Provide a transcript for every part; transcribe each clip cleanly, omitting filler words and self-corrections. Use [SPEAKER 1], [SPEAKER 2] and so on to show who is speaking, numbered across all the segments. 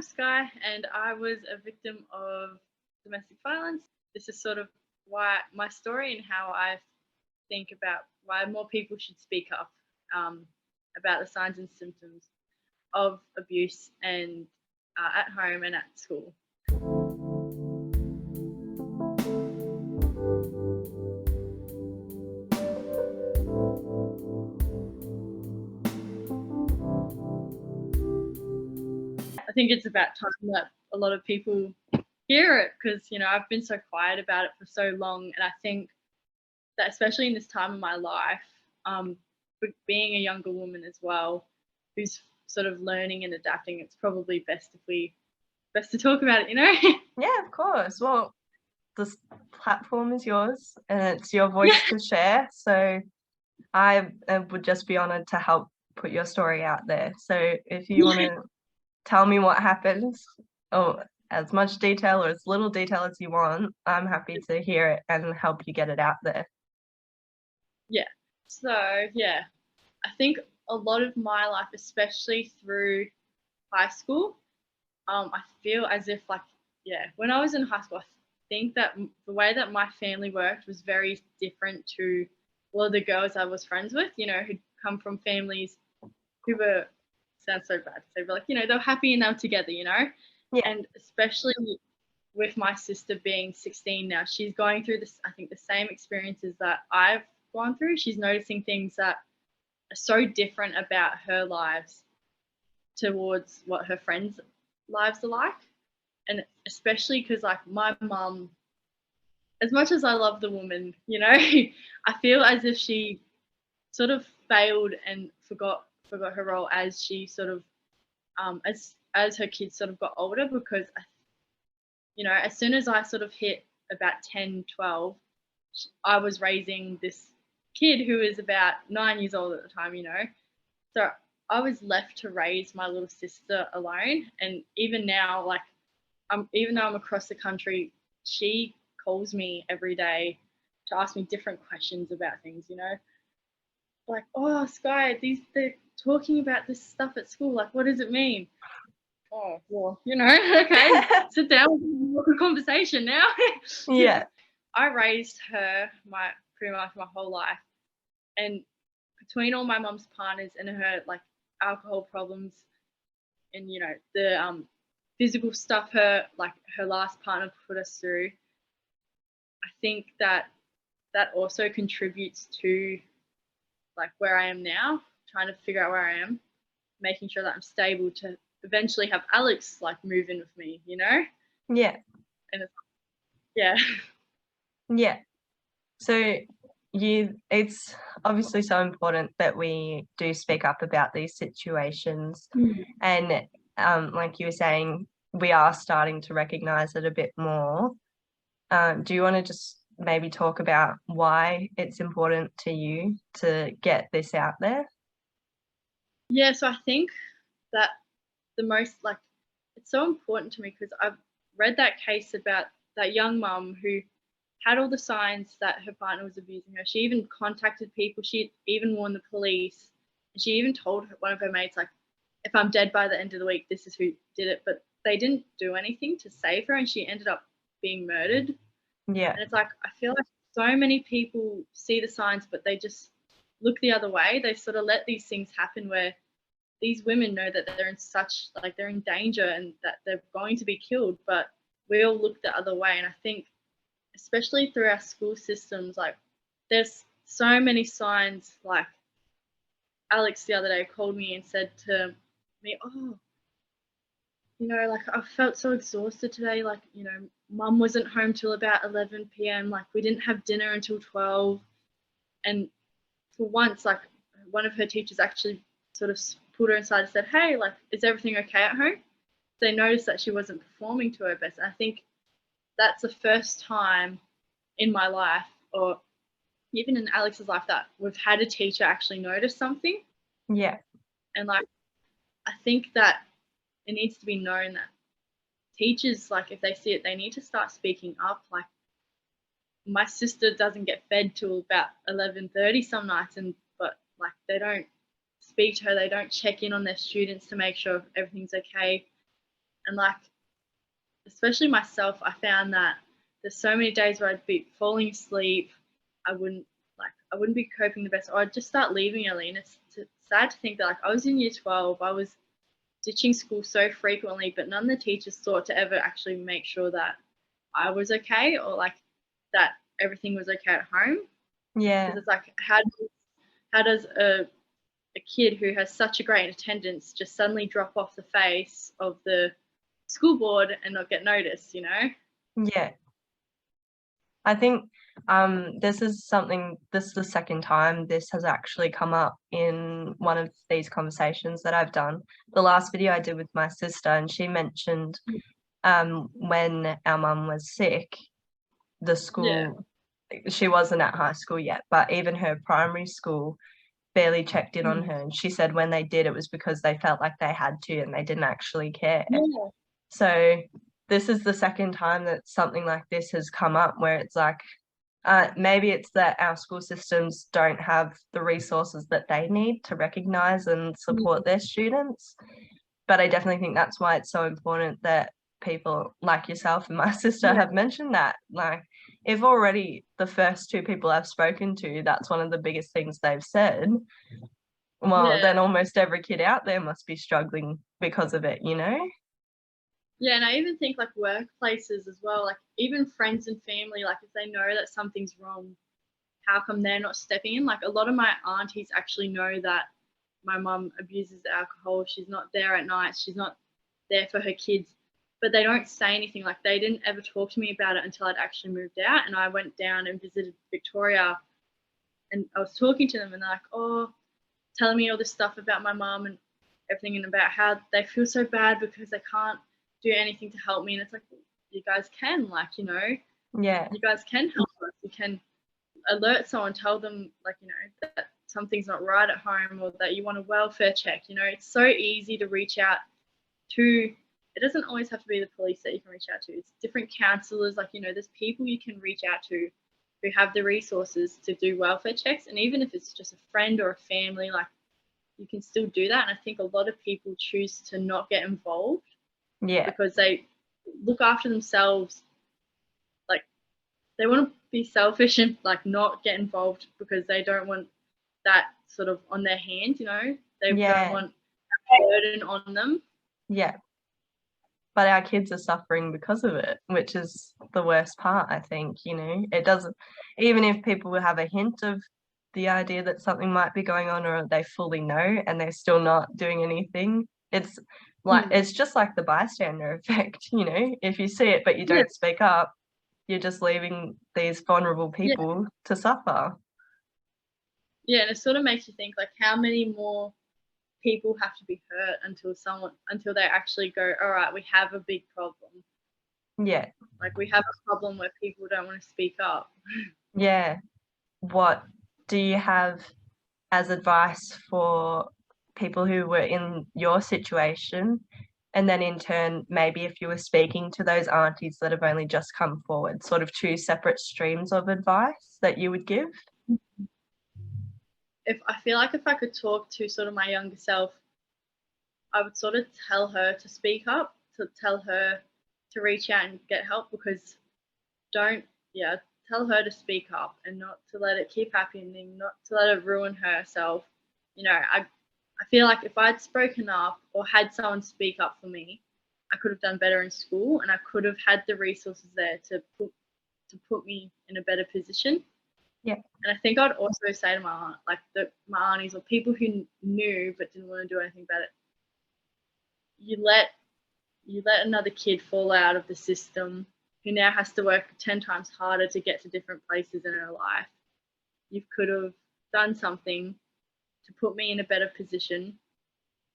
[SPEAKER 1] Skye, and I was a victim of domestic violence. This is sort of why my story and how I think about why more people should speak up about the signs and symptoms of abuse and at home and at school. I think it's about time that a lot of people hear it because, I've been so quiet about it for so long. And I think that especially in this time of my life, being a younger woman as well, who's sort of learning and adapting, it's probably best to talk about it.
[SPEAKER 2] Yeah, of course. Well, this platform is yours and it's your voice
[SPEAKER 1] Yeah.
[SPEAKER 2] to share. So I would just be honored to help put your story out there. So if you want to tell me what happens, or as much detail or as little detail as you want, I'm happy to hear it and help you get it out there.
[SPEAKER 1] Yeah. So, yeah, I think a lot of my life, especially through high school, I feel as if, when I was in high school, I think that the way that my family worked was very different to a lot of the girls I was friends with, who'd come from families who were, sounds so bad to say, but they were happy and they were together.
[SPEAKER 2] Yeah.
[SPEAKER 1] And especially with my sister being 16 now, she's going through this, I think, the same experiences that I've gone through. She's noticing things that are so different about her lives towards what her friends' lives are like. And especially because, my mum, as much as I love the woman, I feel as if she sort of failed and forgot her role as she sort of as her kids sort of got older, because as soon as I sort of hit about 10, 12, I was raising this kid who was about 9 years old at the time. So I was left to raise my little sister alone. And even now, even though I'm across the country, she calls me every day to ask me different questions about things, like, oh, Skye, they're talking about this stuff at school. Like, what does it mean? Oh, well, okay, sit down, we'll have a conversation now.
[SPEAKER 2] Yeah.
[SPEAKER 1] I raised her pretty much my whole life, and between all my mum's partners and her alcohol problems, and the physical stuff her last partner put us through, I think that also contributes to where I am now, trying to figure out where I am, making sure that I'm stable to eventually have Alex move in with me,
[SPEAKER 2] Yeah.
[SPEAKER 1] And yeah.
[SPEAKER 2] Yeah. So it's obviously so important that we do speak up about these situations. And like you were saying, we are starting to recognize it a bit more. Do you want to just maybe talk about why it's important to you to get this out there?
[SPEAKER 1] Yeah, so I think that the most it's so important to me because I've read that case about that young mum who had all the signs that her partner was abusing her. She even contacted people. She even warned the police. And she even told one of her mates, if I'm dead by the end of the week, this is who did it. But they didn't do anything to save her, and she ended up being murdered.
[SPEAKER 2] Yeah.
[SPEAKER 1] And it's I feel like so many people see the signs, but they just look the other way. They sort of let these things happen where these women know that they're in they're in danger and that they're going to be killed, but we all look the other way. And I think especially through our school systems, there's so many signs. Alex the other day called me and said to me, oh, I felt so exhausted today. Mum wasn't home till about 11 p.m. We didn't have dinner until 12. And for once, one of her teachers actually sort of pulled her inside and said, hey, is everything okay at home? They noticed that she wasn't performing to her best. And I think that's the first time in my life, or even in Alex's life, that we've had a teacher actually notice something.
[SPEAKER 2] Yeah.
[SPEAKER 1] And I think that it needs to be known that teachers, if they see it, they need to start speaking up. My sister doesn't get fed till about 11:30 some nights, but they don't speak to her, they don't check in on their students to make sure everything's okay. And like, especially myself, I found that there's so many days where I'd be falling asleep. I wouldn't be coping the best, or I'd just start leaving early. And it's sad to think that like I was in year 12, I was ditching school so frequently, but none of the teachers thought to ever actually make sure that I was okay, or like that everything was okay at home.
[SPEAKER 2] Yeah.
[SPEAKER 1] Because it's like, how does a kid who has such a great attendance just suddenly drop off the face of the school board and not get noticed, you know?
[SPEAKER 2] Yeah. I think this is the second time this has actually come up in one of these conversations that I've done. The last video I did with my sister, and she mentioned when our mum was sick, the school, she wasn't at high school yet, but even her primary school barely checked in on her. And she said when they did, it was because they felt like they had to and they didn't actually care.
[SPEAKER 1] Yeah.
[SPEAKER 2] So this is the second time that something like this has come up, where it's like, maybe it's that our school systems don't have the resources that they need to recognise and support their students. But I definitely think that's why it's so important that people like yourself and my sister have mentioned that. Like, if already the first two people I've spoken to, that's one of the biggest things they've said, well, then almost every kid out there must be struggling because of it, you know?
[SPEAKER 1] Yeah, and I even think like workplaces as well, like even friends and family, like if they know that something's wrong, how come they're not stepping in? Like a lot of my aunties actually know that my mum abuses alcohol. She's not there at night. She's not there for her kids, but they don't say anything. Like they didn't ever talk to me about it until I'd actually moved out, and I went down and visited Victoria, and I was talking to them, and they're like, oh, telling me all this stuff about my mum and everything, and about how they feel so bad because they can't do anything to help me. And it's like, you guys can, like, you know, you guys can help us. You can alert someone, tell them, like, you know, that something's not right at home, or that you want a welfare check. You know, it's so easy to reach out to. It doesn't always have to be the police that you can reach out to. It's different counsellors, like, you know, there's people you can reach out to who have the resources to do welfare checks. And even if it's just a friend or a family, like, you can still do that. And I think a lot of people choose to not get involved because they look after themselves. Like, they want to be selfish and like not get involved because they don't want that sort of on their hands, you know? They don't want a burden on them.
[SPEAKER 2] Yeah. But our kids are suffering because of it, which is the worst part, I think, you know. It doesn't, even if people will have a hint of the idea that something might be going on, or they fully know and they're still not doing anything, it's like, it's just like the bystander effect, you know. If you see it but you don't speak up, you're just leaving these vulnerable people to suffer.
[SPEAKER 1] Yeah, and it sort of makes you think, like, how many more people have to be hurt until they actually go, all right, we have a big problem.
[SPEAKER 2] Yeah.
[SPEAKER 1] Like, we have a problem where people don't want to speak up.
[SPEAKER 2] Yeah. What do you have as advice for people who were in your situation? And then in turn, maybe if you were speaking to those aunties that have only just come forward, sort of two separate streams of advice that you would give?
[SPEAKER 1] I feel like if I could talk to sort of my younger self, I would sort of tell her to speak up, to tell her to reach out and get help, because tell her to speak up and not to let it keep happening, not to let it ruin herself. You know, I feel like if I'd spoken up or had someone speak up for me, I could have done better in school, and I could have had the resources there to put me in a better position.
[SPEAKER 2] Yeah.
[SPEAKER 1] And I think I'd also say to my aunt, like my aunties or people who knew but didn't want to do anything about it, you let another kid fall out of the system who now has to work 10 times harder to get to different places in her life. You could have done something to put me in a better position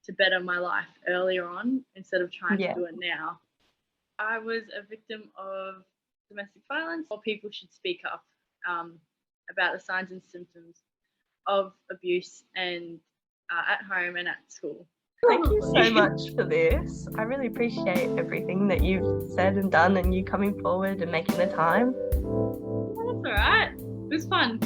[SPEAKER 1] to better my life earlier on, instead of trying to do it now. I was a victim of domestic violence, or people should speak up about the signs and symptoms of abuse, and at home and at school.
[SPEAKER 2] Thank you so much for this. I really appreciate everything that you've said and done, and you coming forward and making the time.
[SPEAKER 1] That's all right. It was fun.